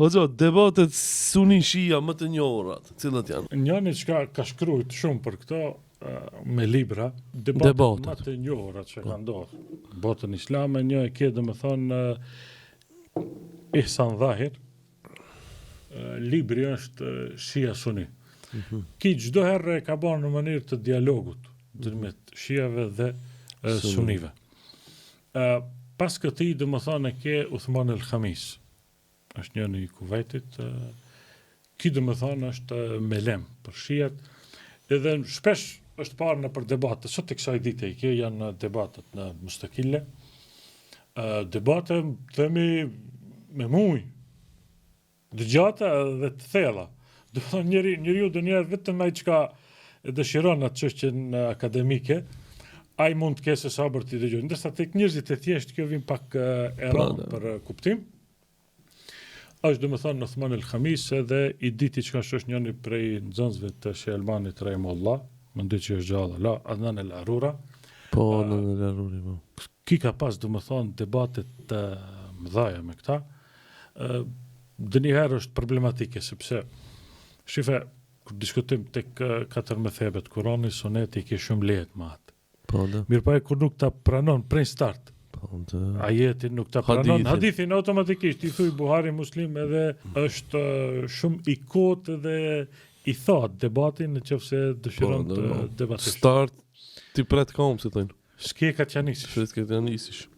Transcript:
Hoxha, debatet suni shia më të njohura, cilat janë? Njëri që ka shkruajt shumë për këto me libra, debatet më të njohura që ka ndodhur. Botën islame, një e ke domethënë Ihsan Dhahir. Libri është Shia Suni. Ki çdo herë ka bërë në mënyrë të dialogut ndërmjet shiave dhe sunive. Pas këtij domethënë ke Uthman el-Khamis. Është një në Kuvajtit. Ki domethënë është me lem për shiat. Edhe shpesh është parë në për debate. Sot e kësaj dite i ke janë debatet në Mustakile. Debate themi me muj. Dëgjata dhe të thella. Do të thonë njeriu dënjerë vetëm ai çka e dëshiron atë çështjen akademike, ai mund të kesë sabër të dëgjojë. Ndërsa tek njerëzit e thjesht kjo vjen pak e rëndë për kuptim. Është domethënë Uthman el-Khamis edhe i diti çka është njëri prej nxënësve të Sheh Albanit Rahimullah, mendoj që është gjallë, la Adnan el-Arura. Po, Adnan el-Aruri, po. Ki ka pas domethënë debate të mëdha me këta. Dënjëherë është problematike sepse shife kur diskutojmë tek katër methebet Kurani, Suneti ke shumë lehet me atë. Po, mirëpo kur nuk ta pranon prej start. Ajetin nuk ta pranon, hadithin automatikisht i thuj Buhari Muslim edhe është shumë i kotë dhe i thot debatin nëse dëshiron të debatosh. Start ti pret kom si thonë. S'ke ka t'janisish. S'ke t'janisish.